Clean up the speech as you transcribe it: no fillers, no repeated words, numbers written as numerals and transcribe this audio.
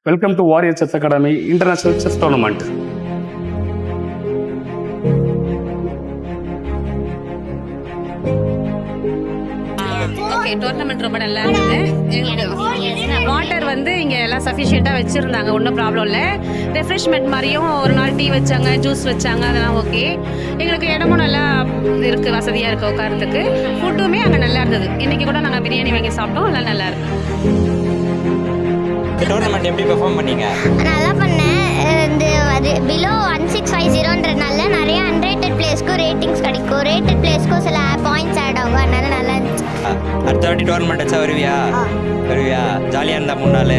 Welcome to Warrior Chess Academy International Chess Tournament. Okay, tournament ரொம்ப நல்லா இருந்தது. எங்களுக்கு வாட்டர் வந்து இங்கே எல்லாம் சஃபிஷியண்ட்டாக வச்சுருந்தாங்க, ஒன்றும் ப்ராப்ளம் இல்லை. ரெஃப்ரெஷ்மெண்ட் மாதிரியும் ஒரு நாள் டீ வச்சாங்க, ஜூஸ் வச்சாங்க, அதெல்லாம் ஓகே. எங்களுக்கு இடமும் நல்லா இருக்குது, வசதியாக இருக்குது உட்காரத்துக்கு. ஃபுட்டுமே அங்கே நல்லா இருந்தது. இன்றைக்கி கூட நாங்கள் பிரியாணி வாங்கி சாப்பிட்டோம், எல்லாம் நல்லா இருக்கு. டோர்னமெண்ட் எப்படி பெர்ஃபார்ம் பண்ணீங்க? நல்லா பண்ணேன். இந்த பிலோ 1650ன்றதுனால நிறைய அன்ரேட்டட் பிளேஸ்க்கு ரேட்டிங்ஸ் கிடைக்கும். ரேட்டட் பிளேஸ்க்கும் சில பாயிண்ட்ஸ் ஆட் ஆகும், அதனால நல்லா இருந்துச்சு. அடுத்த வாட்டி டோர்னமெண்ட் வச்சா வருவியா? ஜாலியாக இருந்தா 3 நாள்.